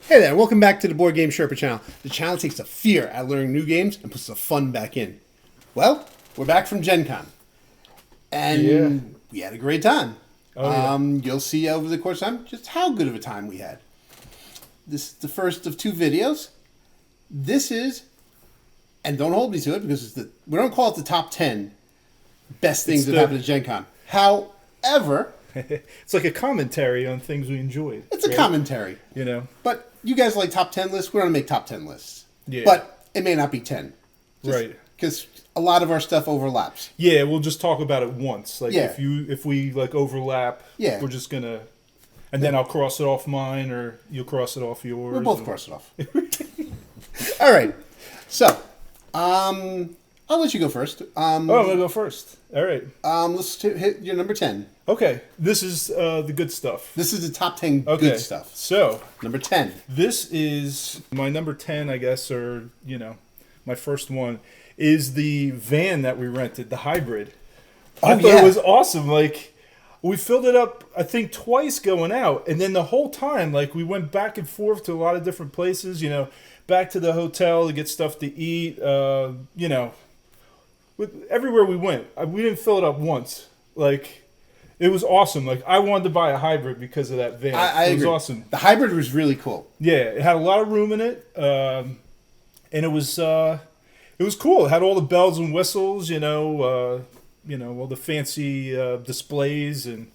Hey there, welcome back to the Board Game Sherpa channel. The channel takes the fear out of learning new games and puts the fun back in. Well, we're back from GenCon. And we had a great time. You'll see over the course of time just how good of a time we had. This is the first of two videos. This is, and don't hold me to it because we don't call it the top 10 best things that happened at GenCon. However, it's like a commentary on things we enjoyed. It's a commentary. You know. But you guys like top 10 lists. We're going to make top 10 lists. Yeah. But it may not be 10. Right. Because a lot of our stuff overlaps. Yeah, we'll just talk about it once. Like Yeah. if we like overlap, yeah. we're just gonna, and then I'll cross it off mine, or you'll cross it off yours. We'll both cross it off. All right. So, I'll let you go first. I'm gonna go first. All right. Let's hit your number 10. Okay. This is the good stuff. This is the top 10 good stuff. So number 10. This is my number 10, I guess, or my first one. Is the van that we rented, the hybrid. I thought it was awesome. Like, we filled it up, I think, twice going out. And then the whole time, like, we went back and forth to a lot of different places, back to the hotel to get stuff to eat, everywhere we went. We didn't fill it up once. Like, it was awesome. Like, I wanted to buy a hybrid because of that van. It was awesome. The hybrid was really cool. Yeah, it had a lot of room in it. And it was... It was cool. It had all the bells and whistles, all the fancy displays and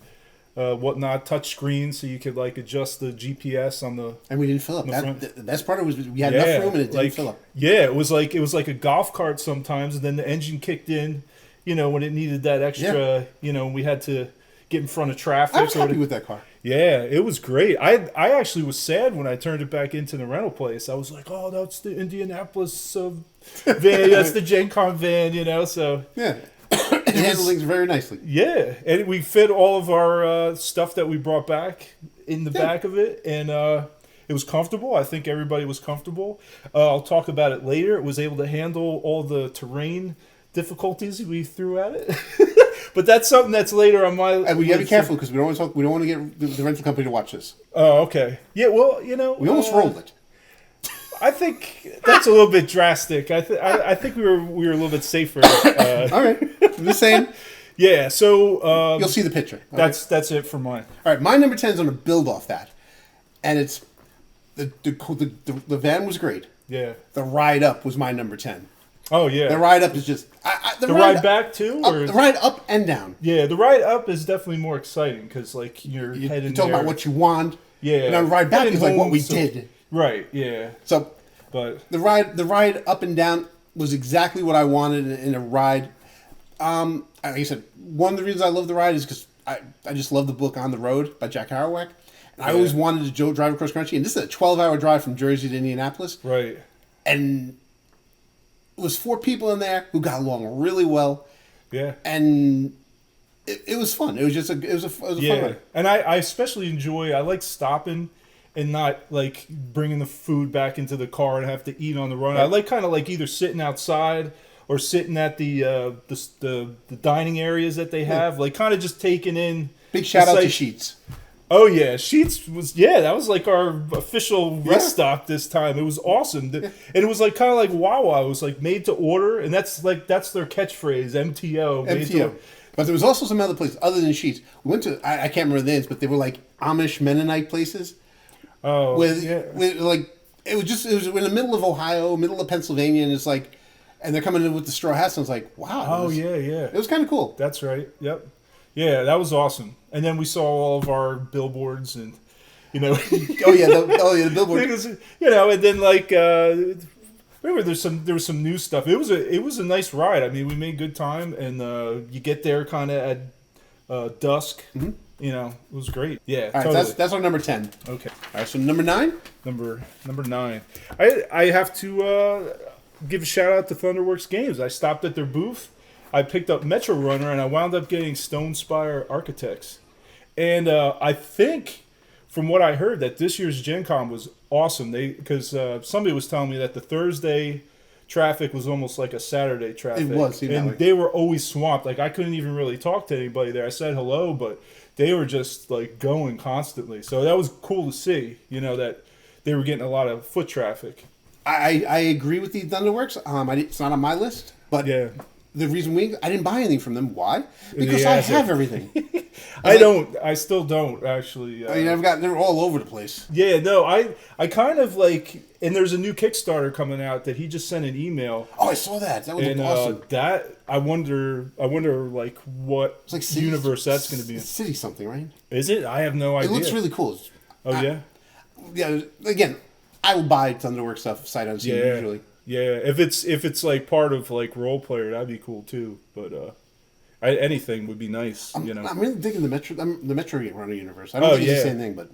whatnot, touch screens, so you could like adjust the GPS on the. And we didn't fill up. The best part was we had enough room and it didn't fill up. Yeah, it was like a golf cart sometimes, and then the engine kicked in, when it needed that extra. We had to get in front of traffic. I was happy with that car. Yeah, it was great. I actually was sad when I turned it back into the rental place. I was like, oh, that's the Indianapolis van. That's the GenCon van, so. Yeah. It handled things very nicely. Yeah. And we fit all of our stuff that we brought back in the back of it. And it was comfortable. I think everybody was comfortable. I'll talk about it later. It was able to handle all the terrain difficulties we threw at it. But that's something that's later on my. And we gotta be careful because we don't want to get the rental company to watch this. Oh, okay. Yeah, well, we almost rolled it. I think that's a little bit drastic. I think we were a little bit safer. All right, I'm just saying. Yeah, so you'll see the picture. That's it for mine. All right, my number 10 is going to build off that, and it's the van was great. Yeah. The ride up was my number 10. Oh yeah. The ride up is just the ride back too, or the ride up and down. Yeah, the ride up is definitely more exciting because like you're talking about what you want. Yeah. And the ride back is like what we did. Right. Yeah. So, but the ride up and down was exactly what I wanted in a ride. Like I said, one of the reasons I love the ride is because I just love the book On the Road by Jack Kerouac. And I always wanted to drive across country, and this is a 12-hour drive from Jersey to Indianapolis. Right. And it was 4 people in there who got along really well. Yeah. And it was fun. It was just a fun ride. And I especially enjoy. I like stopping and not like bringing the food back into the car and have to eat on the run. Right. I like kind of like either sitting outside or sitting at the dining areas that they have, like kind of just taking in. Big shout out to Sheets. Oh yeah, Sheets was that was like our official rest stop this time. It was awesome, and it was like kind of like Wawa. It was like made to order, and that's their catchphrase, MTO. MTO. But there was also some other places other than Sheets. We went to I can't remember the names, but they were like Amish Mennonite places. Oh, with like it was in the middle of Ohio, middle of Pennsylvania, and it's like, and they're coming in with the straw hats, and I was like, wow. It was kind of cool. That's right. Yep. Yeah, that was awesome. And then we saw all of our billboards and, the billboards. And then like, remember there was some new stuff. It was a nice ride. I mean, we made good time, and you get there kind of at dusk. Mm-hmm. It was great. Yeah, all right, totally. That's our number 10. Okay. All right, so number 9? Number 9. I have to give a shout out to Thunderworks Games. I stopped at their booth. I picked up Metro Runner, and I wound up getting Stone Spire Architects. And I think, from what I heard, that this year's GenCon was awesome. Because somebody was telling me that the Thursday traffic was almost like a Saturday traffic. It was. And they were always swamped. Like, I couldn't even really talk to anybody there. I said hello, but they were just, like, going constantly. So that was cool to see, that they were getting a lot of foot traffic. I agree with the Thunderworks. It's not on my list, but the reason I didn't buy anything from them. Why? Because I have everything. I still don't actually. They're all over the place. Yeah, no, I kind of like, and there's a new Kickstarter coming out that he just sent an email. Oh, I saw that. That was awesome. That I wonder like what universe that's going to be in. It's City something, right? Is it? I have no idea. It looks really cool. Yeah. Yeah. Again, I will buy Thunderworks stuff sight unseen usually. Yeah, if it's like part of like Role Player, that'd be cool too. But anything would be nice. I'm really digging the Metro Runner universe. I don't think it's the same thing, but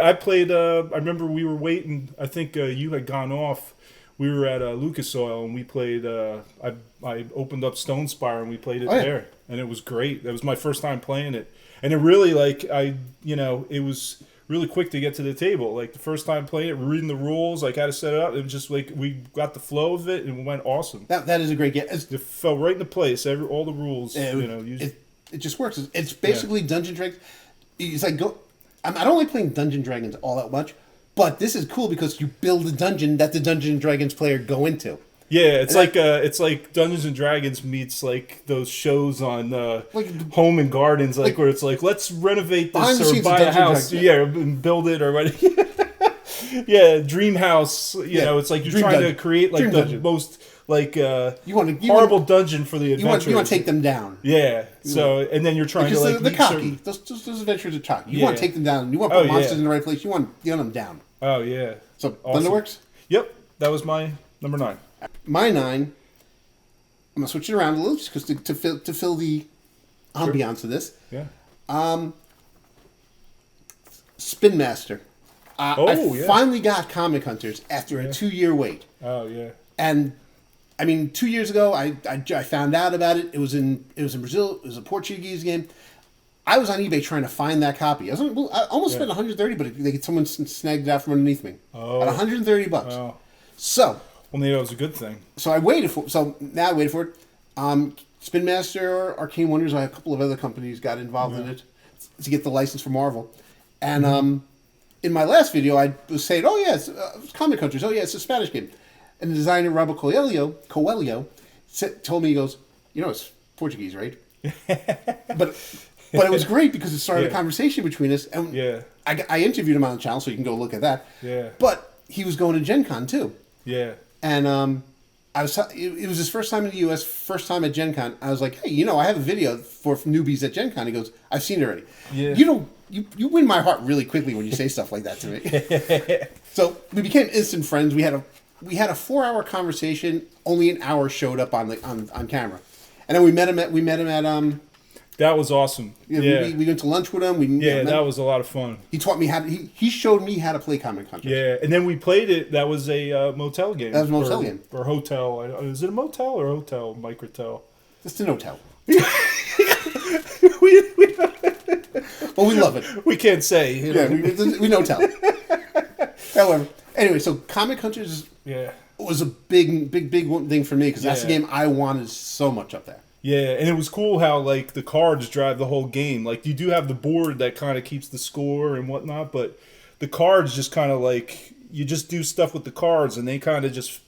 I played. I remember we were waiting. I think you had gone off. We were at Lucas Oil and we played. I opened up Stone Spire and we played it there, and it was great. That was my first time playing it, and it really it was really quick to get to the table. Like the first time playing it, reading the rules, like how to set it up. It was just like we got the flow of it and it went awesome. That is a great game. It fell right into place. All the rules. It just works. It's basically Dungeon Dragons. It's like I don't like playing Dungeon Dragons all that much, but this is cool because you build a dungeon that the Dungeon Dragons player go into. Yeah, it's like Dungeons and Dragons meets like those shows on Home and Gardens, like where it's like let's renovate this or buy a house, and build it or what. Dream house. You know, it's like you're trying to create like the most like horrible dungeon for the adventurers. You want to take them down. Yeah. So and then you're trying to like the cocky. Those adventurers are cocky. You want to take them down. You want to put monsters in the right place. You want to get them down. Oh yeah. So awesome. Thunderworks. Yep, that was my number 9. My 9, I'm gonna switch it around a little just because to fill the ambiance of this. Yeah. SpinMaster. I finally got Comic Hunters after a 2-year wait. Oh yeah. And I mean, 2 years ago, I found out about it. It was in Brazil. It was a Portuguese game. I was on eBay trying to find that copy. I almost spent $130, but someone snagged it out from underneath me at $130. Oh. So. Well, maybe that was a good thing. So I waited for. So now I waited for it. SpinMaster, Arcane Wonders, a couple of other companies got involved in it to get the license for Marvel. And in my last video, I was saying, "Oh yeah, it's Comic Hunters. Oh yeah, it's a Spanish game." And the designer Robert Coelho told me, he goes, "It's Portuguese, right?" but it was great because it started a conversation between us. And I interviewed him on the channel, so you can go look at that. Yeah. But he was going to GenCon too. Yeah. And it was his first time in the U.S., first time at GenCon. I was like, hey, I have a video for newbies at GenCon. He goes, I've seen it already. Yeah. You win my heart really quickly when you say stuff like that to me. So we became instant friends. We had a 4-hour conversation. Only an hour showed up on camera, and then we met him at That was awesome. We went to lunch with him. That was a lot of fun. He taught me he showed me how to play Comic Hunters. Yeah, and then we played it. That was a motel game. That was a motel game. Or hotel. Is it a motel or a hotel? Microtel. It's an hotel. Well, we love it. We can't say. We know tell. However, anyway, so Comic Hunters was a big thing for me because that's the game I wanted so much up there. Yeah, and it was cool how, like, the cards drive the whole game. Like, you do have the board that kind of keeps the score and whatnot, but the cards just kind of, like, you just do stuff with the cards, and they kind of just,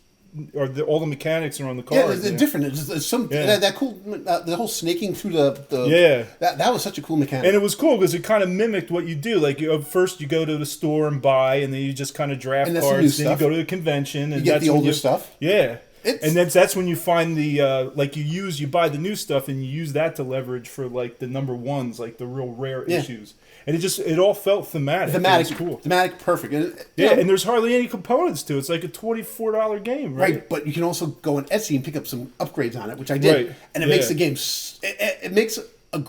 all the mechanics are on the cards. Yeah, they're different. It's that cool, the whole snaking through that was such a cool mechanic. And it was cool because it kind of mimicked what you do. Like, first you go to the store and buy, and then you just kind of draft cards, then you go to the convention. And you get the older stuff. Yeah. And that's when you find the you buy the new stuff and you use that to leverage for like the number ones, like the real rare issues. And it all felt thematic. Thematic, it was cool. Thematic, perfect. And, and there's hardly any components to it. It's like a $24 game, right? Right, but you can also go on Etsy and pick up some upgrades on it, which I did, right. And it makes the game. It makes a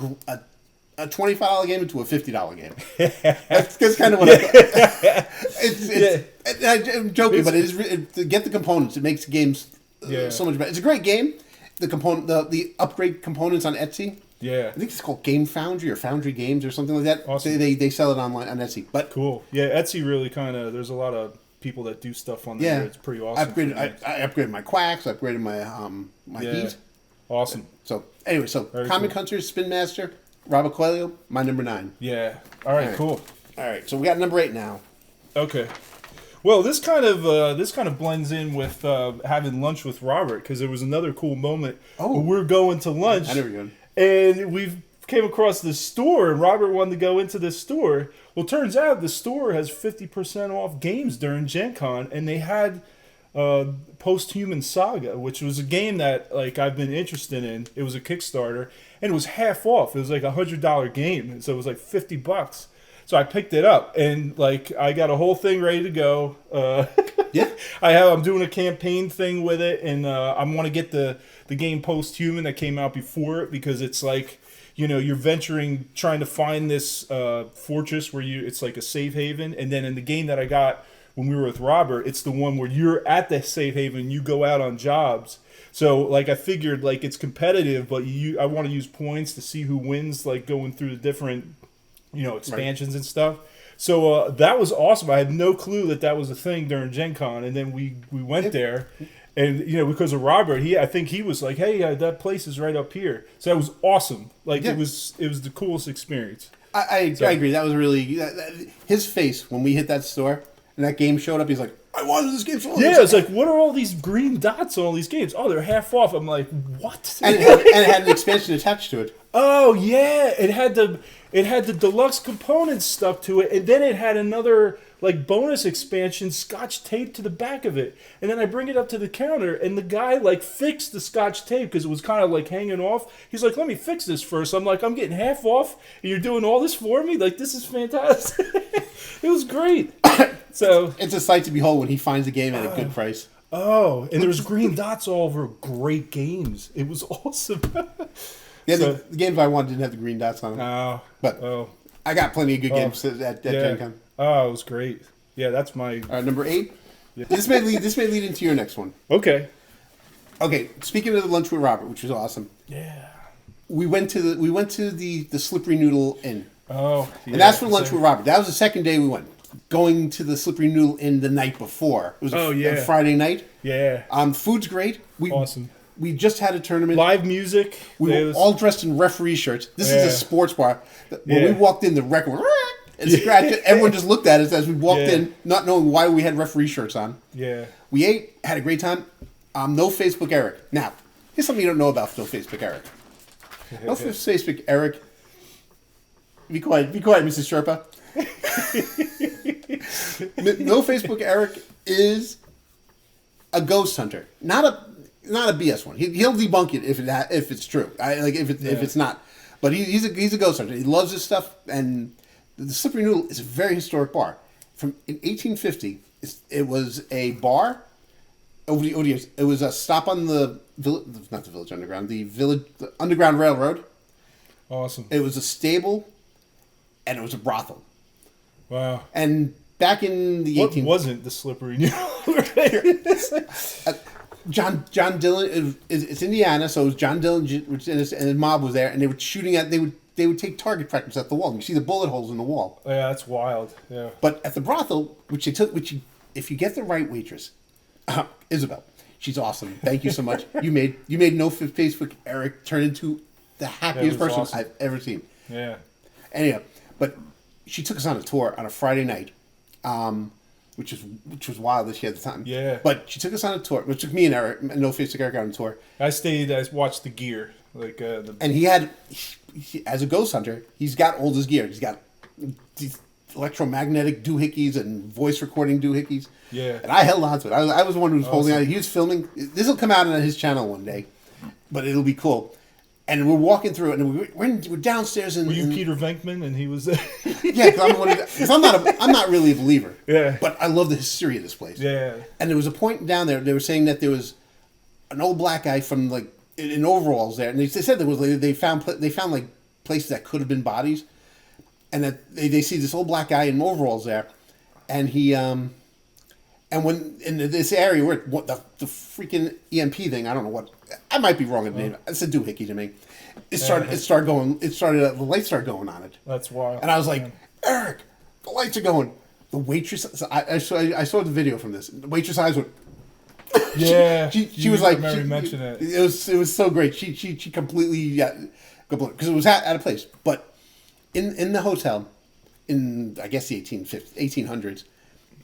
$25 game into a $50 game. That's kind of what I'm joking, but to get the components, it makes games so much better. It's a great game. The upgrade components on Etsy. Yeah, I think it's called Game Foundry or Foundry Games or something like that. Awesome. They sell it online on Etsy. But cool. Yeah, Etsy really kind of. There's a lot of people that do stuff on there. It's pretty awesome. I upgraded my quacks. I upgraded my heat. Awesome. So anyway, Comic Hunters, SpinMaster, Robert Coelho, my number 9. Yeah. All right. Cool. All right. So we got number 8 now. Okay. Well, this kind of blends in with having lunch with Robert, because there was another cool moment. When we were going to lunch, I never go. And we came across this store, and Robert wanted to go into this store. Well, turns out the store has 50% off games during GenCon, and they had Post-Human Saga, which was a game that like I've been interested in. It was a Kickstarter, and it was half off. It was like $100 game, so it was like $50. So I picked it up, and like I got a whole thing ready to go. Yeah, I'm doing a campaign thing with it, and I want to get the game Post-Human that came out before it, because it's like, you know, you're venturing, trying to find this fortress where it's like a safe haven, and then in the game that I got when we were with Robert, it's the one where you're at the safe haven, you go out on jobs. So like I figured like it's competitive, but I want to use points to see who wins, like going through the different, you know, expansions and stuff. So that was awesome. I had no clue that was a thing during Gen Con, and then we went there. And, you know, because of Robert, I think he was like, hey, that place is right up here. So that was awesome. Like, it was the coolest experience. I agree. That was really... his face, when we hit that store, and that game showed up, he's like, I wanted this game so long. Yeah, it's like, what are all these green dots on all these games? Oh, they're half off. I'm like, what? And it had an expansion attached to it. Oh, yeah. It had the deluxe components stuck to it, and then it had another... like bonus expansion scotch tape to the back of it. And then I bring it up to the counter, and the guy like fixed the scotch tape because it was kind of like hanging off. He's like, let me fix this first. I'm like, I'm getting half off and you're doing all this for me? Like, this is fantastic. It was great. So it's a sight to behold when he finds a game at a good price. Oh, and there was green dots all over great games. It was awesome. Yeah, so, the games I wanted didn't have the green dots on them. Oh. But I got plenty of good games at Gen Con. Oh, it was great. Yeah, that's my... All right, number 8. Yeah. This may lead into your next one. Okay. Okay, speaking of the lunch with Robert, which was awesome. Yeah. We went to the Slippery Noodle Inn. Oh, yeah. And that's for lunch with Robert. That was the second day we went. Going to the Slippery Noodle Inn the night before. It was a Friday night. Yeah. Food's great. Awesome. We just had a tournament. Live music. We were all dressed in referee shirts. This is a sports bar. When we walked in, the record and scratched it. Everyone just looked at us as we walked in, not knowing why we had referee shirts on. Yeah. We ate, had a great time. No Facebook Eric. Now, here's something you don't know about No Facebook Eric. No Facebook Eric. Be quiet, Mrs. Sherpa. No Facebook Eric is a ghost hunter, not a BS one. He'll debunk it if it's true. If it's not, but he's a ghost hunter. He loves this stuff, and the Slippery Noodle is a very historic bar. In 1850, it was a bar. Over the years, it was a stop on the Underground Railroad. Awesome. It was a stable, and it was a brothel. Wow. And back in the wasn't the Slippery Noodle? John Dillon. It's Indiana, so it was John Dillon and his mob was there, and they were shooting at. They would take target practice at the wall. You see the bullet holes in the wall. Oh, yeah, that's wild. Yeah. But at the brothel, if you get the right waitress, Isabel, she's awesome. Thank you so much. You made No Facebook Eric turn into the happiest person awesome. I've ever seen. Yeah. Anyhow, but she took us on a tour on a Friday night, which was wild that she had the time. Yeah. But she took us on a tour, which took me and Eric, No Facebook Eric on a tour. I watched the gear. And he as a ghost hunter, he's got all his gear. He's got these electromagnetic doohickeys and voice recording doohickeys. Yeah. And I held on to it. I was the one who was holding on. He was filming. This will come out on his channel one day, but it'll be cool. And we're walking through it, and we're downstairs. Were you Peter Venkman, and he was there? Yeah, because I'm not really a believer. Yeah. But I love the history of this place. Yeah. And there was a point down there. They were saying that there was an old black guy from in overalls there, and they said there was they found like places that could have been bodies, and that they see this old black guy in overalls there, and he and when in this area where the freaking EMP thing, I don't know what, I might be wrong in the name. It's a doohickey to me. The lights started going on it. That's wild. And I was like, Eric, the lights are going. The waitress, I saw the video from this. The waitress eyes went. Yeah, she was like, mentioned it. It was so great. She completely because it was at a place, but in the hotel, in I guess the 1800s,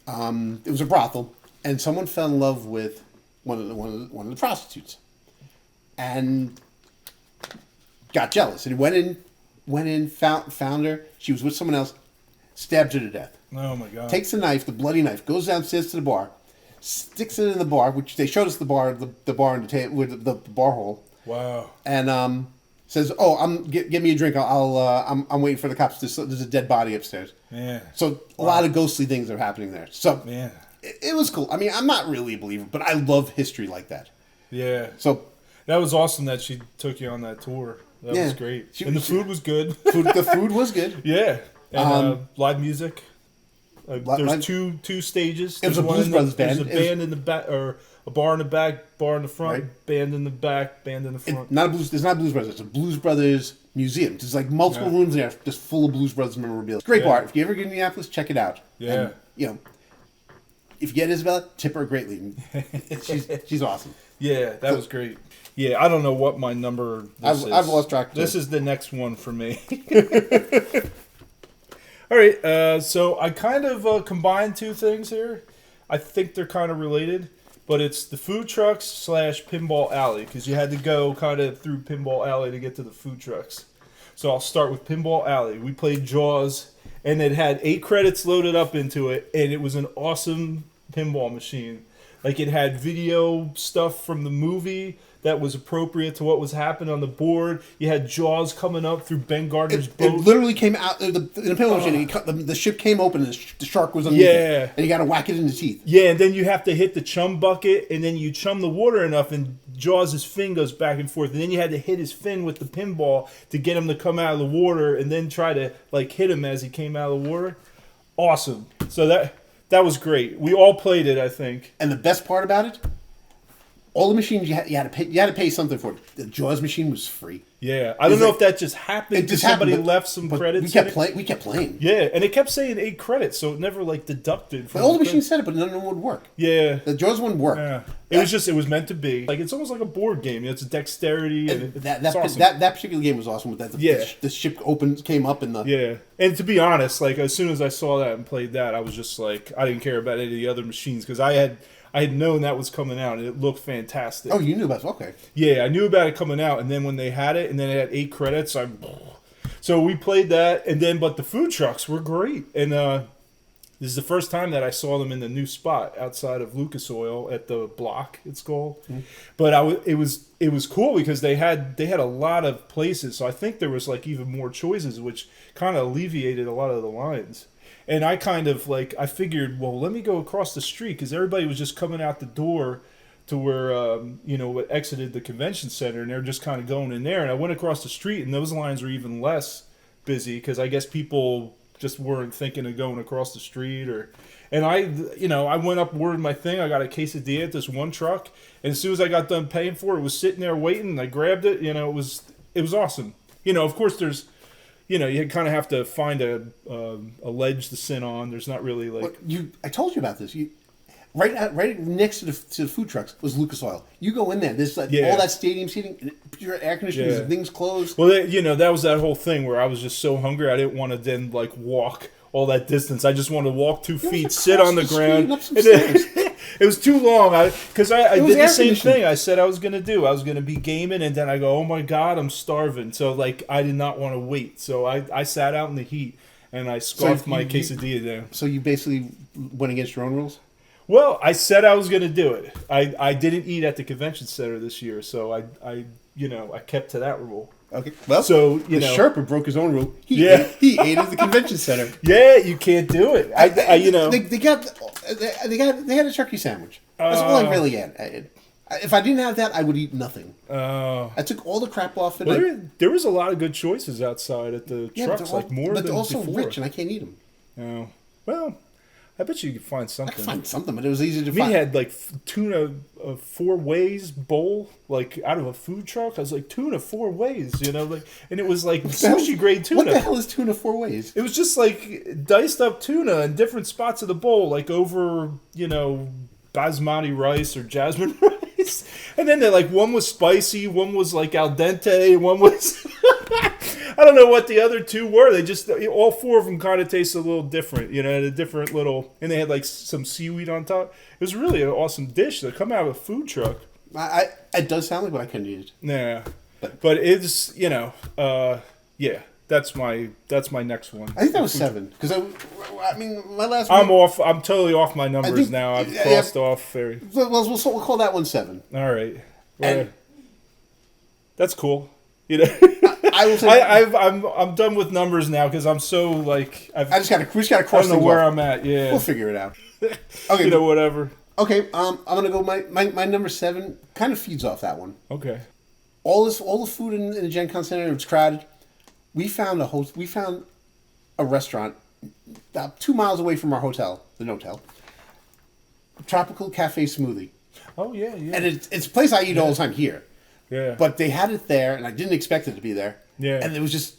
It was a brothel, and someone fell in love with one of the prostitutes, and got jealous, and he went in, found her. She was with someone else, stabbed her to death. Oh my God! Takes the knife, the bloody knife, goes downstairs to the bar, sticks it in the bar, which they showed us the bar in the table with the bar hole. Wow! And says, "Oh, get me a drink. I'm waiting for the cops. There's a dead body upstairs." Yeah. So a lot of ghostly things are happening there. So man, it was cool. I mean, I'm not really a believer, but I love history like that. Yeah. So that was awesome that she took you on that tour. That was great. And the food was good. The food was good. Yeah. And live music. There's two stages. It was a Blues Brothers band. There's a band in the back, or a bar in the back, bar in the front, right. Band in the back, band in the front. There's not Blues Brothers. It's a Blues Brothers museum. There's like multiple rooms there just full of Blues Brothers memorabilia. It's great bar. If you ever get to Minneapolis, check it out. Yeah. And, if you get Isabella, tip her greatly. She's awesome. Yeah, that was great. Yeah, I don't know what my number is. I've lost track. This is the next one for me. All right, so I kind of combined two things here. I think they're kind of related, but it's the food trucks / Pinball Alley, because you had to go kind of through Pinball Alley to get to the food trucks. So I'll start with Pinball Alley. We played Jaws, and it had 8 credits loaded up into it, and it was an awesome pinball machine. Like, it had video stuff from the movie that was appropriate to what was happening on the board. You had Jaws coming up through Ben Gardner's boat. It literally came out in the pinball machine. The ship came open and the shark was underneath it. And you got to whack it in the teeth. Yeah, and then you have to hit the chum bucket, and then you chum the water enough, and Jaws' fin goes back and forth. And then you had to hit his fin with the pinball to get him to come out of the water, and then try to hit him as he came out of the water. Awesome. So that was great. We all played it, I think. And the best part about it, all the machines you had to pay something for it. The Jaws machine was free. Yeah, I don't know if that just happened because somebody left some credits. We kept playing. Yeah, and it kept saying 8 credits, so it never deducted. All the machines said it, but none of them would work. Yeah, the Jaws wouldn't work. Yeah. It was meant to be. Like, it's almost like a board game. It's dexterity, and that awesome. that particular game was awesome. With that, the ship came up in the And to be honest, as soon as I saw that and played that, I was just like, I didn't care about any of the other machines because I had known that was coming out, and it looked fantastic. Oh, you knew about it? Okay. Yeah, I knew about it coming out, and then when they had it, and then it had 8 credits, so we played that, but the food trucks were great, and this is the first time that I saw them in the new spot outside of Lucas Oil at the Block, it's called. Mm-hmm. But it was cool because they had a lot of places, so I think there was even more choices, which kind of alleviated a lot of the lines. And I kind of I figured, well, let me go across the street because everybody was just coming out the door to where, exited the convention center, and they're just kind of going in there. And I went across the street, and those lines were even less busy because I guess people just weren't thinking of going across the street. And I went up, ordered my thing. I got a quesadilla at this one truck, and as soon as I got done paying for it, was sitting there waiting. And I grabbed it. It was awesome. Of course, there's. You kind of have to find a ledge to sit on. There's not really I told you about this. Right next to the food trucks was Lucas Oil. You go in there. There's all that stadium seating, pure air conditioning, things closed. Well, that was that whole thing where I was just so hungry I didn't want to then walk all that distance. I just wanted to walk 2 feet, sit on the ground. It was too long. Because I did the same thing I said I was going to do. I was going to be gaming, and then I go, oh my God, I'm starving. So I did not want to wait. So I sat out in the heat, and I scarfed my quesadilla there. So you basically went against your own rules? Well, I said I was going to do it. I didn't eat at the convention center this year, so I kept to that rule. Okay. Well, so the Sherpa broke his own rule. He ate at the convention center. Yeah, you can't do it. They had a turkey sandwich. That's all I really had. If I didn't have that, I would eat nothing. I took all the crap off. And there was a lot of good choices outside at the trucks, more than also before. Rich, and I can't eat them. Oh, well. I bet you could find something. I could find something, but it was easy to find. We had tuna 4 ways bowl out of a food truck. I was tuna 4 ways, and it was sushi grade tuna. What the hell is tuna 4 ways? It was just diced up tuna in different spots of the bowl, over basmati rice or jasmine rice, and then one was spicy, one was al dente, one was I don't know what the other two were. They just all four of them kind of tasted a little different. You know, had a different little, and they had like some seaweed on top. It was really an awesome dish. They come out of a food truck. It does sound like what I couldn't eat. Yeah, but it's yeah. That's my next one. I think that was 7 because I mean my last. I'm off. I'm totally off my numbers now. I've crossed off. We'll call that one 7. All right. Well, that's cool. You know, I will say I'm done with numbers now because I'm so like we just gotta cross. I don't know where I'm at. Yeah, we'll figure it out. Okay, you know, whatever. Okay, I'm gonna go. My number 7 kind of feeds off that one. Okay. All the food in the GenCon Center was crowded. We found a restaurant about 2 miles away from our hotel, the Notel. Tropical Cafe Smoothie. Oh yeah. And it's a place I eat all the time here. Yeah. But they had it there, and I didn't expect it to be there. Yeah. And it was just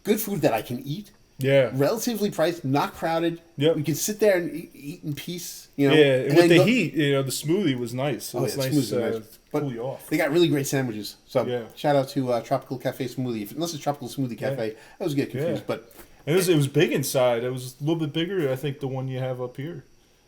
good food that I can eat. Yeah. Relatively priced, not crowded. Yep. We can sit there and eat in peace. You know. Yeah. And with the heat, you know, the smoothie was nice. It was nice. Cool you off. They got really great sandwiches. So yeah. Shout out to Tropical Cafe Smoothie. Unless it's Tropical Smoothie Cafe, I was getting confused. Yeah. But it was big inside. It was a little bit bigger. I think the one you have up here.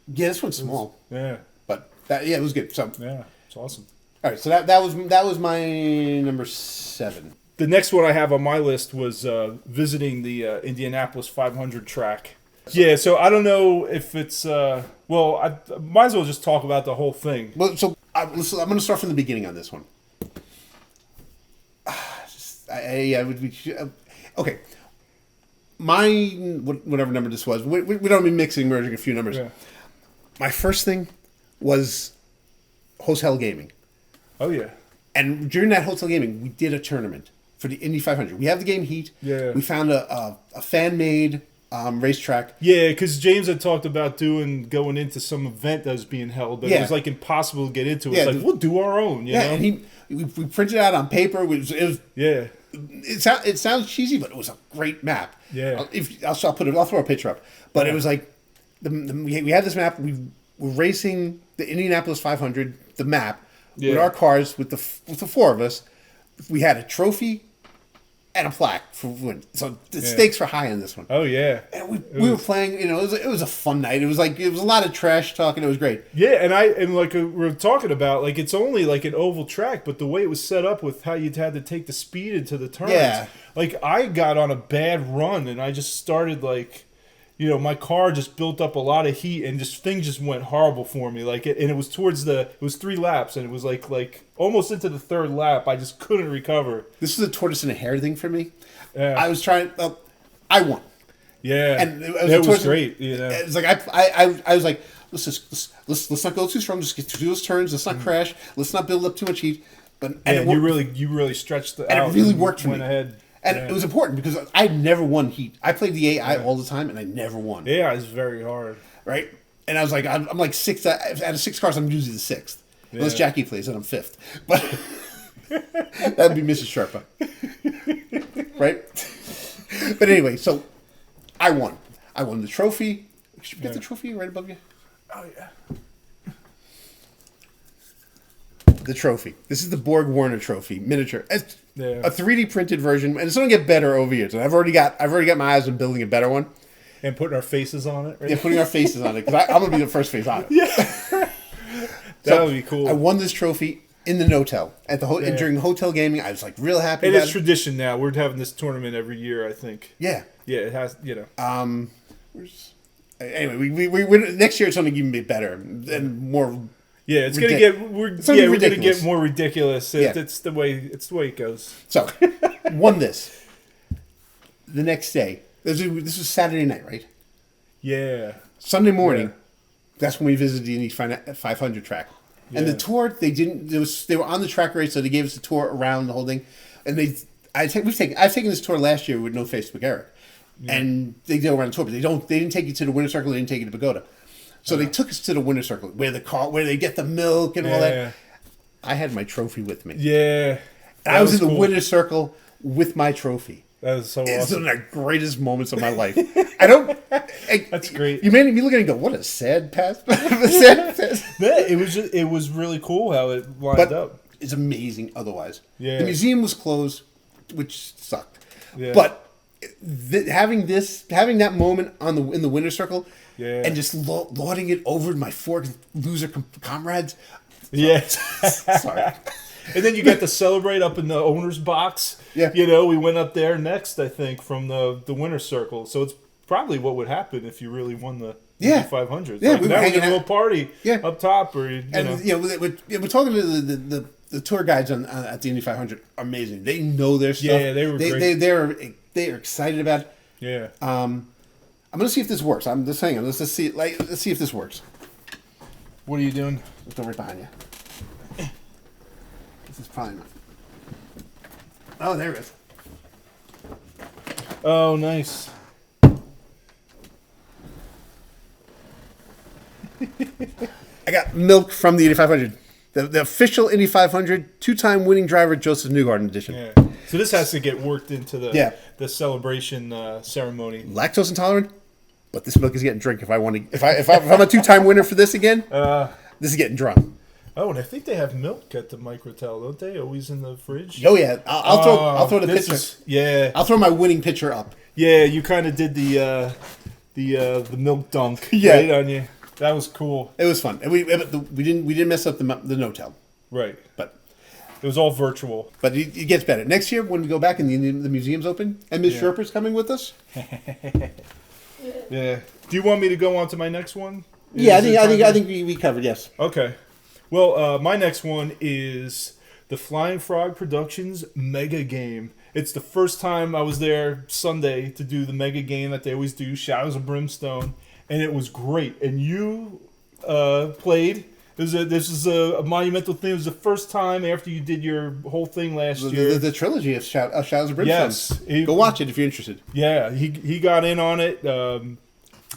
Yeah, this one's small. Yeah. But it was good. So yeah, it's awesome. All right, so that was my number 7. The next one I have on my list was visiting the Indianapolis 500 track. Yeah, so I don't know if it's I might as well just talk about the whole thing. Well, so I'm going to start from the beginning on this one. I would be okay. My whatever number this was, we don't be merging a few numbers. Yeah. My first thing was hotel gaming. Oh yeah. And during that hotel gaming, we did a tournament for the Indy 500. We have the game Heat. Yeah. We found a fan-made racetrack. Yeah, because James had talked about going into some event that was being held, but it was like impossible to get into. It's like we'll do our own. You know? And we printed it out on paper. It was yeah. It sounds cheesy, but it was a great map. Yeah. I'll throw a picture up. But it was like we had this map. We were racing the Indianapolis 500, the map with our cars with the 4 of us. We had a trophy and a plaque for win. So the stakes were high in this one. Oh yeah. And we were playing. You know, it was a fun night. It was a lot of trash talking. It was great. Yeah, and like we were talking about, like it's only like an oval track, but the way it was set up with how you'd had to take the speed into the turns. Yeah. Like I got on a bad run and I just started like, you know, my car just built up a lot of heat and things just went horrible for me. Like it was it was 3 laps and it was like almost into the 3rd lap. I just couldn't recover. This is a tortoise and a hare thing for me. Yeah. I was trying. I won. Yeah, and it was great. You know, it's like I was like, let's not go too strong. Just get through those turns. Let's not crash. Let's not build up too much heat. But you really stretched it out. And it really worked for me. Ahead. And it was important because I never won heat. I played the AI all the time, and I never won. Yeah, it's very hard. Right? And I was like, I'm like 6 out of 6 cars. I'm usually the 6th. Yeah. Unless Jackie plays, and I'm 5th. But that'd be Mrs. Sherpa, right? But anyway, so I won. I won the trophy. Should we get the trophy right above you? Oh yeah. The trophy. This is the Borg Warner trophy miniature. It's a 3D printed version, and it's going to get better over years. And I've already got my eyes on building a better one and putting our faces on it. Right? Yeah, putting our faces on it because I'm going to be the first face on it. Yeah, that would be cool. I won this trophy in the Notel at the during hotel gaming. I was like real happy. It's tradition now. We're having this tournament every year. I think. Yeah. Yeah, it has. You know. Anyway, we next year it's going to even be better and more. Yeah, it's gonna get we're gonna get more ridiculous. It's the way it goes. So, won this. The next day, this was Saturday night, right? Yeah. Sunday morning, that's when we visited the Indy 500 track, and the tour they were on the track race, so they gave us a tour around the whole thing, and I've taken this tour last year with No Facebook Eric, and they go around the tour, but they didn't take you to the winner's circle, they didn't take you to Pagoda. So they took us to the winner's circle where they get the milk and all that. I had my trophy with me. Yeah, I was in the winner's circle with my trophy. That was so awesome. It's one of the greatest moments of my life. That's great. You made me look at it and go, "What a sad past." It was really cool how it lined up. It's amazing. Otherwise, yeah. The museum was closed which sucked. Yeah. But having that moment in the winner's circle, and just lauding it over my four loser comrades. Yeah. Sorry. And then you get to celebrate up in the owner's box. Yeah. We went up there next, I think, from the winner's circle. So it's probably what would happen if you really won the 500. Yeah, like, we were that hanging was a little party up top. Or, we're talking to the tour guides at the Indy 500. Amazing. They know their stuff. Yeah, they were great. They're excited about it. Yeah. I'm gonna see if this works. I'm just saying. Let's see if this works. What are you doing? It's right behind you. This is probably not. Oh, there it is. Oh, nice. I got milk from the Indy 500. The official Indy 500 two-time winning driver Joseph Newgarden edition. Yeah. So this has to get worked into the celebration ceremony. Lactose intolerant, but this milk is getting drink if I want to. If I'm a two-time winner for this again, this is getting drunk. Oh, and I think they have milk at the Microtel, don't they? Always in the fridge. Oh yeah, I'll throw the pitcher. I'll throw my winning pitcher up. Yeah, you kind of did the milk dunk right on you. That was cool. It was fun, and we didn't mess up the no-tell. Right, but it was all virtual. But it gets better next year when we go back and the museum's open, and Miss Sherpa's coming with us. Yeah. Do you want me to go on to my next one? I think we covered. Yes. Okay. Well, my next one is the Flying Frog Productions Mega Game. It's the first time I was there Sunday to do the Mega Game that they always do, Shadows of Brimstone, and it was great. And you played. This is a monumental thing. It was the first time after you did your whole thing last year. The trilogy of Shadows of Brimstone. Yes. Go watch it if you're interested. Yeah, he got in on it. And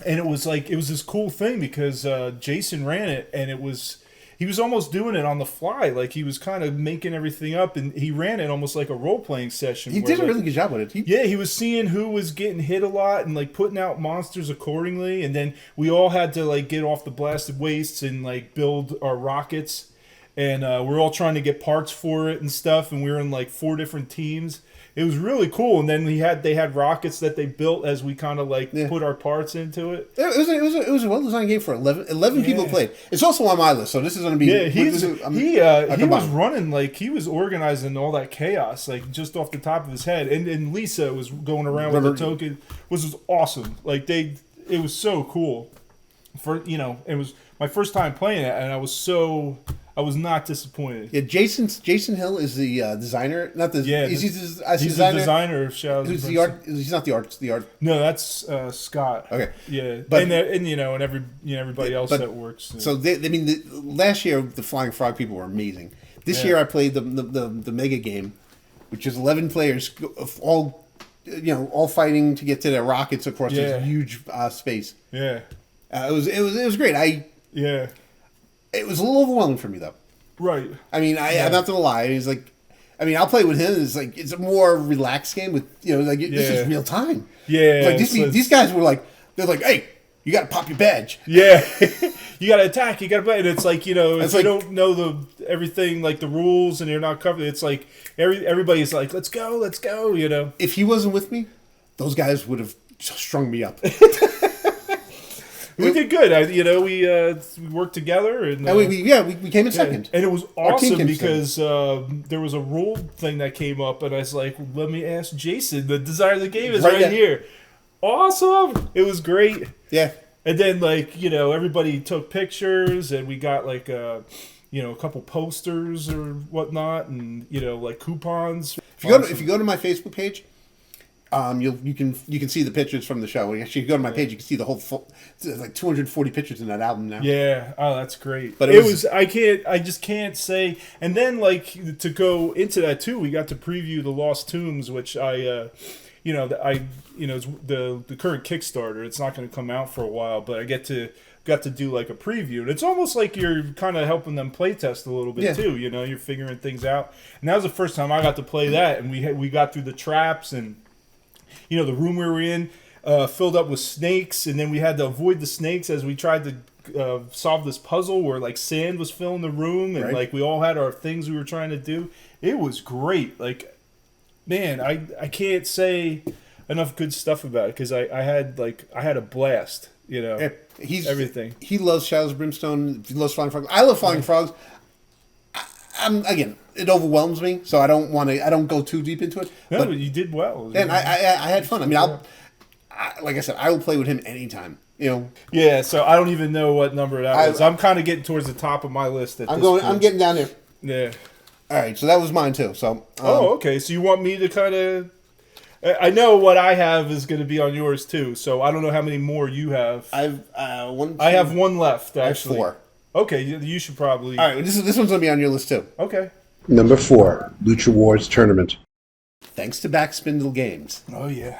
it was this cool thing because Jason ran it, and he was almost doing it on the fly. Like, he was kind of making everything up, and he ran it almost like a role-playing session. He did a really good job with it. He was seeing who was getting hit a lot and, like, putting out monsters accordingly. And then we all had to, like, get off the blasted wastes and, like, build our rockets. And we're all trying to get parts for it and stuff. And we were in, like, 4 different teams. It was really cool, and then they had rockets that they built as we kind of put our parts into it. It was a well designed game for 11 people played. It's also on my list, so this is going to be. He was running he was organizing all that chaos just off the top of his head, and Lisa was going around with the token, which was awesome. It was so cool. It was my first time playing it, and I was not disappointed. Yeah, Jason Hill is the designer. Not the he's the designer of Shadows. Who's the art? He's not the art. The art. No, that's Scott. Okay. Yeah, but everybody else that works. So last year the Flying Frog people were amazing. This year I played the Mega Game, which is 11 players all fighting to get to their rockets across this huge space. Yeah. It was great. It was a little overwhelming for me, though. Right. I mean, I'm not gonna lie. He's I'll play with him. It's a more relaxed game with this is real time. Yeah. These guys were they're like, hey, you got to pop your badge. Yeah. You got to attack. You got to play. And it's if you don't know everything the rules and you're not covered, it's like everybody's like, let's go. If he wasn't with me, those guys would have strung me up. We did good. We worked together, and we came in second. And it was awesome because there was a rule thing that came up, and I was like, "Let me ask Jason. The designer of the game is right here." Awesome! It was great. Yeah. And then everybody took pictures, and we got a couple posters or whatnot, and coupons. If you go to my Facebook page. You can see the pictures from the show. Actually, if you go to my page, you can see the whole 240 pictures in that album now. Yeah, oh, that's great. But I just can't say. And then to go into that too, we got to preview the Lost Tombs, which it's the current Kickstarter. It's not going to come out for a while, but I got to do a preview, and it's almost like you're kind of helping them play test a little bit too. You're figuring things out, and that was the first time I got to play that, and we got through the traps and. The room we were in filled up with snakes, and then we had to avoid the snakes as we tried to solve this puzzle where sand was filling the room, and we all had our things we were trying to do. It was great. man, I can't say enough good stuff about it because I had a blast. You know, everything. He loves Shadows of Brimstone. He loves Flying Frogs. I love Flying Frogs. Again, it overwhelms me, so I don't go too deep into it. No, but you did well. And I had fun. I mean, like I said, I will play with him anytime. You know. Yeah. So I don't even know what number that was. I'm kind of getting towards the top of my list. I'm getting down there. Yeah. All right. So that was mine too. So. Okay. So you want me to kind of? I know what I have is going to be on yours too. So I don't know how many more you have. I've one. I have one left. Actually, I have 4. Okay, you should probably. All right. This one's going to be on your list too. Okay. Number 4, Lucha Wars Tournament. Thanks to Backspindle Games. Oh yeah.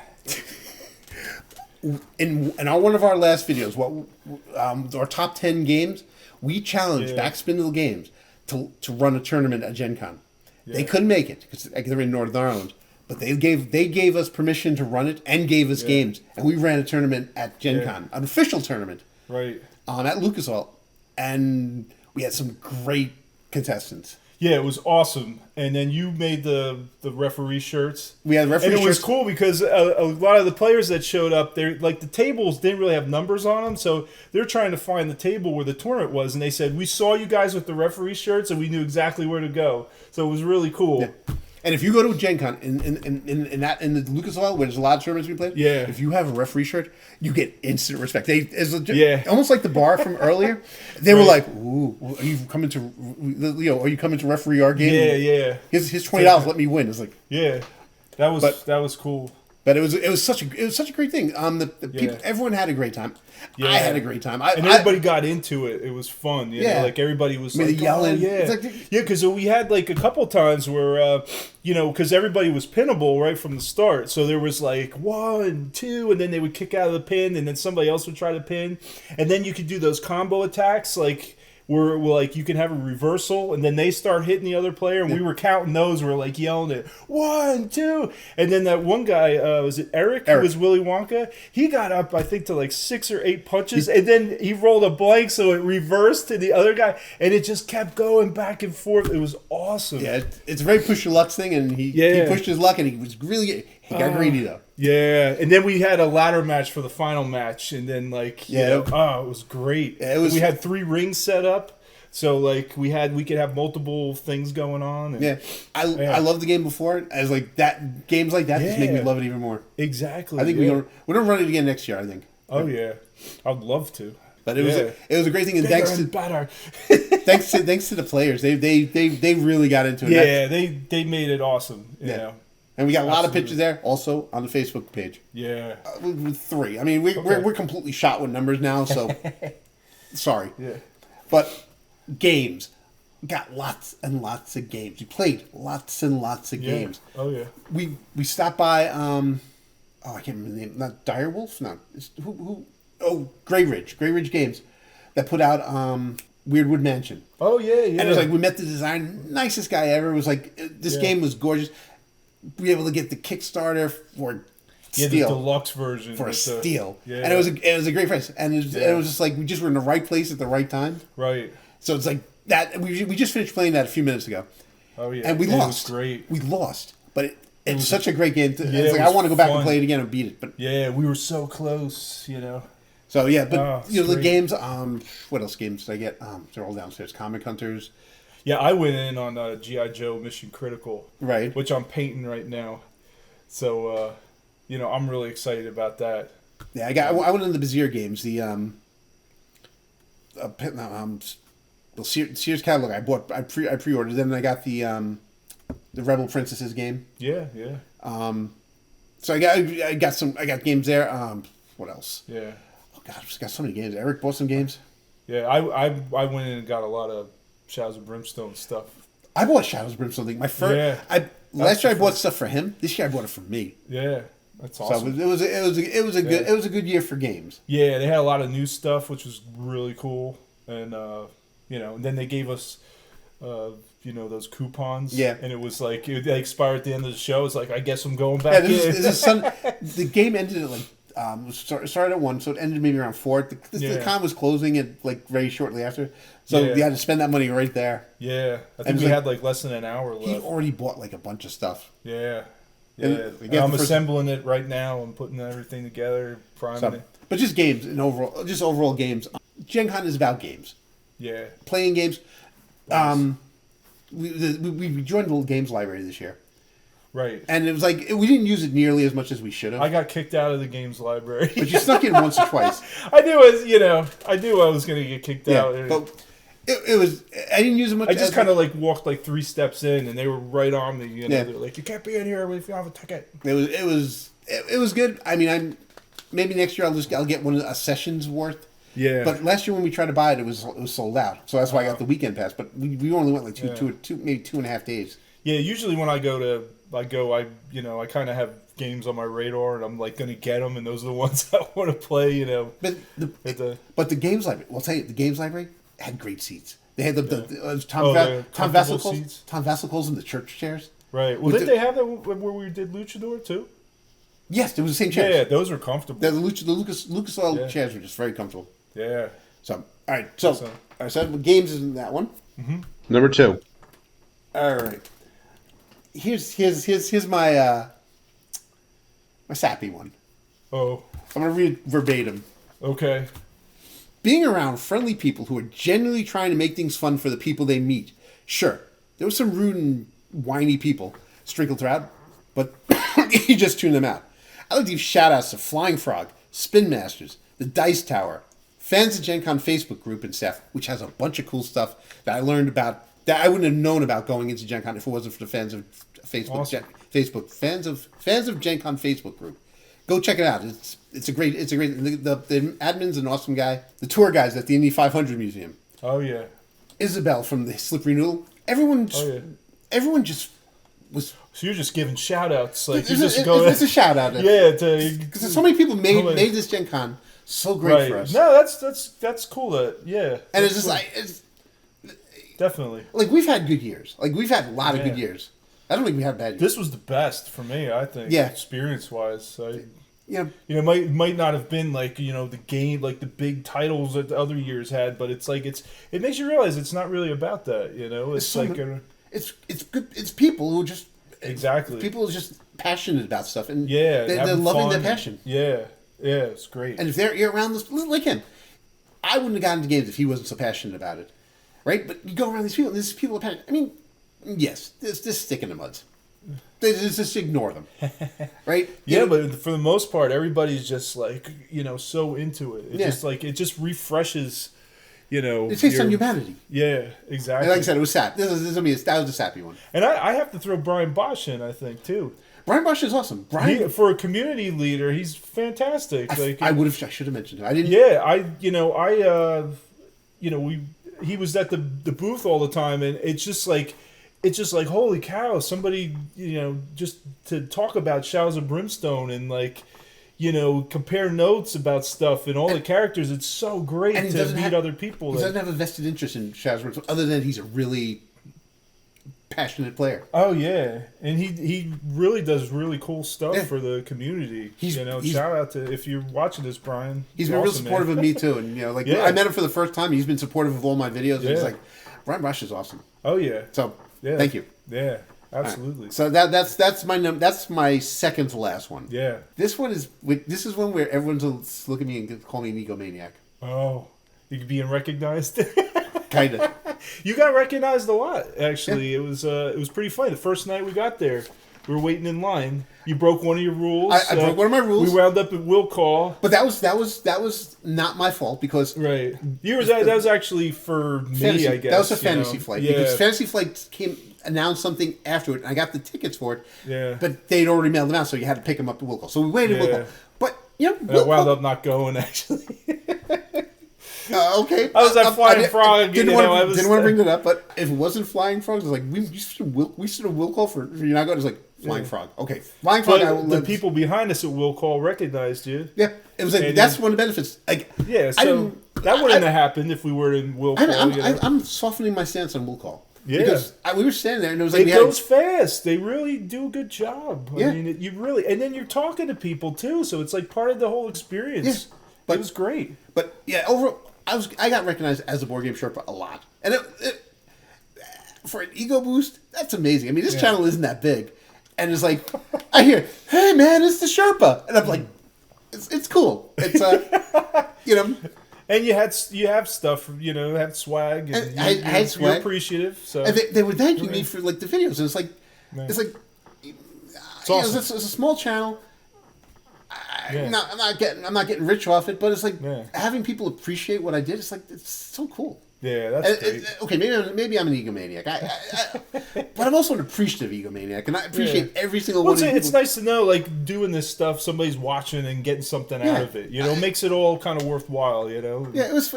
In one of our last videos, our top 10 games, we challenged Backspindle Games to run a tournament at GenCon. Yeah. They couldn't make it because they're in Northern Ireland, but they gave us permission to run it and gave us games, and we ran a tournament at GenCon, an official tournament, right? At Lucas Oil, and we had some great contestants. Yeah, it was awesome. And then you made the referee shirts. We had referee shirts. And it was cool because a lot of the players that showed up, they're like the tables didn't really have numbers on them, so they're trying to find the table where the tournament was. And they said, we saw you guys with the referee shirts, and we knew exactly where to go. So it was really cool. Yeah. And if you go to GenCon in the Lucas Oil, where there's a lot of tournaments we played, if you have a referee shirt, you get instant respect. Almost like the bar from earlier. They were like, "Ooh, are you coming to referee our game? Yeah. Here's $20. Let me win." It's like, that was cool. But it was such a great thing. People, everyone had a great time. Yeah. I had a great time. And everybody got into it. It was fun. You know? Like everybody was yelling. Because we had like a couple times where, because everybody was pinnable right from the start. So there was like 1, 2, and then they would kick out of the pin, and then somebody else would try to pin, and then you could do those combo attacks like. Where like you can have a reversal, and then they start hitting the other player, and we were counting those. We're like yelling it 1, 2, and then that one guy was it Eric? Who was Willy Wonka? He got up I think to like 6 or 8 punches, and then he rolled a blank, so it reversed to the other guy, and it just kept going back and forth. It was awesome. Yeah, it's a very push your luck thing, and he pushed his luck, and he got greedy though. Yeah, and then we had a ladder match for the final match, and then it was great. Yeah, we had 3 rings set up, so like we could have multiple things going on. And, I loved the game before. As like that, games like that just make me love it even more. Exactly. I think we're gonna run it again next year. I think. Oh yeah, I'd love to. But it was a great thing, and thanks to the players, they really got into it. Yeah, they made it awesome. You know. And we got a lot of pictures there, also on the Facebook page. Yeah, with 3. I mean, we're completely shot with numbers now, so sorry. Yeah, but games, got lots and lots of games. We played lots and lots of games. Oh yeah. We stopped by. I can't remember the name. Not Direwolf. No, who? Oh, Grey Ridge Games, that put out Weirdwood Mansion. Oh yeah. And it was like we met the designer, nicest guy ever. It was like this game was gorgeous. We were able to get the Kickstarter for Steel. The deluxe version. For Steel. And it was a great price. And it was just like we just were in the right place at the right time. Right. So it's like that. We just finished playing that a few minutes ago. Oh, yeah. And we lost. It was great. We lost. But it's such a great game. It's like I want to go back and play it again and beat it. But we were so close, So, the games, what else games did I get? They're all downstairs. Comic Hunters. Yeah, I went in on G.I. Joe Mission Critical, right? Which I'm painting right now, so I'm really excited about that. Yeah, I went in the Bazier games. The Sears catalog. I pre-ordered. Then I got the Rebel Princesses game. Yeah. So I got games there. What else? Yeah. Oh God, I've got so many games. Eric bought some games. Yeah, I went in and got a lot of Shadows of Brimstone stuff. I bought Shadows of Brimstone thing. My first, last year I bought stuff for him. This year I bought it for me. Yeah, that's awesome. So it was a good year for games. Yeah, they had a lot of new stuff, which was really cool, and and then they gave us, those coupons. Yeah, and it was like they expired at the end of the show. It's like I guess I'm going back. The game ended at started at 1, so it ended maybe around 4. The con was closing it like very shortly after, so you had to spend that money right there. Yeah, I think we had like less than an hour left. He already bought like a bunch of stuff. Yeah, Yeah, I'm assembling it right now. I'm putting everything together, priming it. But just games and overall games. Gen Con is about games. Yeah. Playing games. Nice. We joined the games library this year. Right. And it was like, we didn't use it nearly as much as we should have. I got kicked out of the games library. But you snuck in once or twice. I knew I was going to get kicked out. But it was, I didn't use it much. I just kind of like walked like 3 steps in and they were right on me. You know, they're like, you can't be in here if you don't have a ticket. It was good. I mean, maybe next year I'll get a session's worth. Yeah. But last year when we tried to buy it, it was sold out. So that's why I got the weekend pass. But we only went like maybe 2.5 days. Yeah. Usually when I I kind of have games on my radar and I'm like going to get them, and those are the ones I want to play. You know. But the games library. Well, I'll tell you, the games library had great seats. They had Tom Vesicles and the church chairs. Right. Well, didn't they have that where we did Luchador too? Yes, it was the same chairs. Yeah, those are comfortable. The Lucas Oil chairs were just very comfortable. Yeah. So, all right. So games is in that one. Mm-hmm. Number 2. All right. Here's my my sappy one. Oh. I'm gonna read verbatim. Okay. Being around friendly people who are genuinely trying to make things fun for the people they meet. Sure, there was some rude and whiny people sprinkled throughout, but you just tune them out. I like to give shout-outs to Flying Frog, SpinMasters, the Dice Tower, fans of GenCon Facebook group and stuff, which has a bunch of cool stuff that I learned about that I wouldn't have known about going into GenCon if it wasn't for the fans of Facebook. Awesome. Fans of GenCon Facebook group. Go check it out. It's a great. The admin's an awesome guy. The tour guys at the Indy 500 Museum. Oh yeah. Isabel from the Slippery Noodle. Everyone just was. So you're just giving shout outs, like it's a shout out. Yeah, because so many people made this Gen Con so great for us. No, that's cool. And it's just cool. It's definitely like we've had good years. Like we've had a lot of good years. I don't think we had bad years. This was the best for me, I think. Yeah, experience wise. Yeah. Might not have been like the game, like the big titles that the other years had, but it's like it makes you realize it's not really about that. It's like it's good. It's people who just people are just passionate about stuff, and they're loving their passion. Yeah, it's great. And if you're around this, like him, I wouldn't have gotten into games if he wasn't so passionate about it, right? But you go around these people, and these people are passionate. I mean, yes, this stick in the muds. They just ignore them, right? But for the most part, everybody's just like so into it. It just refreshes. It takes on humanity. Yeah, exactly. And like I said, it was sap. That was a sappy one. And I have to throw Brian Bosch in, I think, too. Brian Bosch is awesome. For a community leader, he's fantastic. I should have mentioned him. I didn't. Yeah, he was at the booth all the time, and it's just like holy cow, somebody just to talk about Shadows of Brimstone and compare notes about stuff and all the characters. It's so great to meet other people. He doesn't have a vested interest in Shadows of Brimstone, other than he's a really passionate player. Oh yeah, and he really does really cool stuff for the community. Shout out to, if you're watching this, Brian. He's been real supportive of me too, and I met him for the first time. He's been supportive of all my videos. And he's like, Brian Bosch is awesome. Oh yeah. So thank you. Yeah. Absolutely. Right. So that's my second to last one. Yeah. This one is one where everyone's look at me and call me an egomaniac. Oh, you being recognized? Kinda. You got recognized a lot, actually. Yeah. It was pretty funny. The first night we got there, we were waiting in line. You broke one of your rules. I broke one of my rules. We wound up at will call. But that was not my fault because that was actually for me, fantasy, I guess. That was a fantasy flight. Yeah. Because Fantasy Flight announced something after it, and I got the tickets for it. Yeah. But they'd already mailed them out, so you had to pick them up at will call. So we waited at will call. But I wound up not going, actually. Okay. I was at Flying Frog. Didn't want to bring that up, but if it wasn't Flying Frog, it was like we should have will call for you're not going. It's like Flying Frog. Okay, Flying Frog. But the people behind us at will call recognized you. Yeah, it was like that's one of the benefits. Like so that wouldn't have happened if we were in will call. I'm softening my stance on will call. Yeah, because we were standing there and it was like it goes fast. They really do a good job. Yeah. I mean, and then you're talking to people too, so it's like part of the whole experience. Yeah. But, it was great. But overall, I got recognized as a board game Sherpa a lot, and for an ego boost, that's amazing. I mean, this channel isn't that big, and it's like, I hear, "Hey man, it's the Sherpa," and I'm like, "It's cool." It's you know. And you have stuff, had swag, and I had swag. You're appreciative. So and they were thanking me for like the videos, and it's like, it's like, awesome. It's a small channel. I'm not getting rich off it, but it's like having people appreciate what I did. It's like it's so cool. Yeah, that's great. Okay, maybe I'm an egomaniac, but I'm also an appreciative egomaniac, and I appreciate every single one. It's nice to know, like, doing this stuff, somebody's watching and getting something out of it. Makes it all kind of worthwhile. Yeah, it was,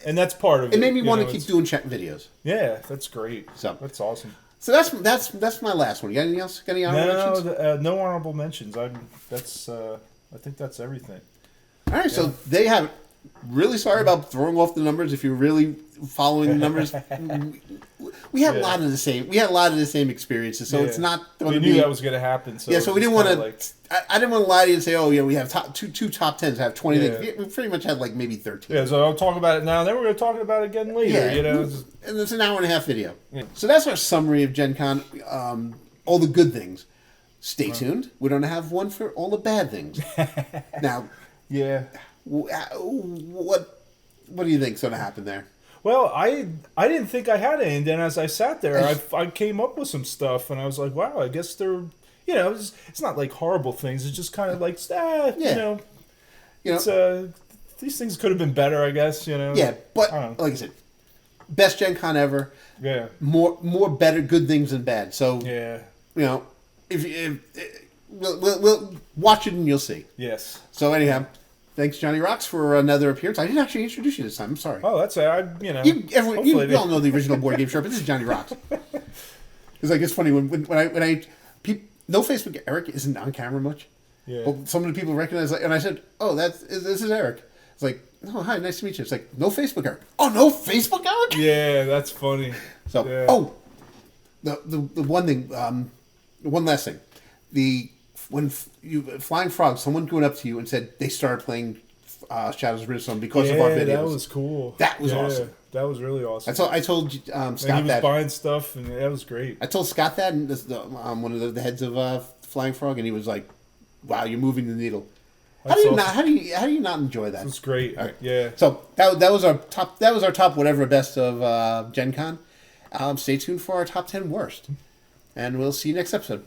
and that's part of it. It made me want to keep doing chat videos. Yeah, that's great. So that's awesome. So that's my last one. You got anything else? Got any honorable mentions? No honorable mentions. I think that's everything. All right, so they have it. Really sorry about throwing off the numbers. If you're really following the numbers, we had a lot of the same. We had a lot of the same experiences, so it's not going to be. We knew that was going to happen. So we didn't want to. I didn't want to lie to you and say, "Oh yeah, we have two top tens, have 20 things." We pretty much had like maybe 13. Yeah, so I'll talk about it now. Then we're going to talk about it again later. And it's an hour and a half video. Yeah. So that's our summary of Gen Con. All the good things. Stay tuned. We're going to have one for all the bad things. Now. Yeah. What do you think's going to happen there? Well, I didn't think I had any, and then as I sat there, I came up with some stuff, and I was like, wow, I guess they're, it's not like horrible things. It's just kind of like, these things could have been better, I guess, Yeah, but like I said, best Gen Con ever. Yeah. More better good things than bad. So if we'll watch it and you'll see. Yes. So anyhow. Thanks, Johnny Rocks, for another appearance. I didn't actually introduce you this time. I'm sorry. Oh, that's you all know the original Board Game Sherpa. This is Johnny Rocks. It's funny when I no Facebook Eric isn't on camera much. Yeah. But some of the people recognize, and I said, "Oh, this is Eric." It's like, "Oh, hi, nice to meet you." It's like, "No Facebook Eric." Oh, no Facebook Eric. Yeah, that's funny. So, the one thing, one last thing, when Flying Frog, someone going up to you and said they started playing Shadows of Brimstone because of our videos. That was cool. That was awesome. That was really awesome. I told Scott that. And he was buying stuff, and that was great. I told Scott that, and one of the heads of Flying Frog, and he was like, "Wow, you're moving the needle." How do you not enjoy that? It's great. Right. Yeah. So that was our top. That was our top whatever best of Gen Con. Stay tuned for our top 10 worst, and we'll see you next episode.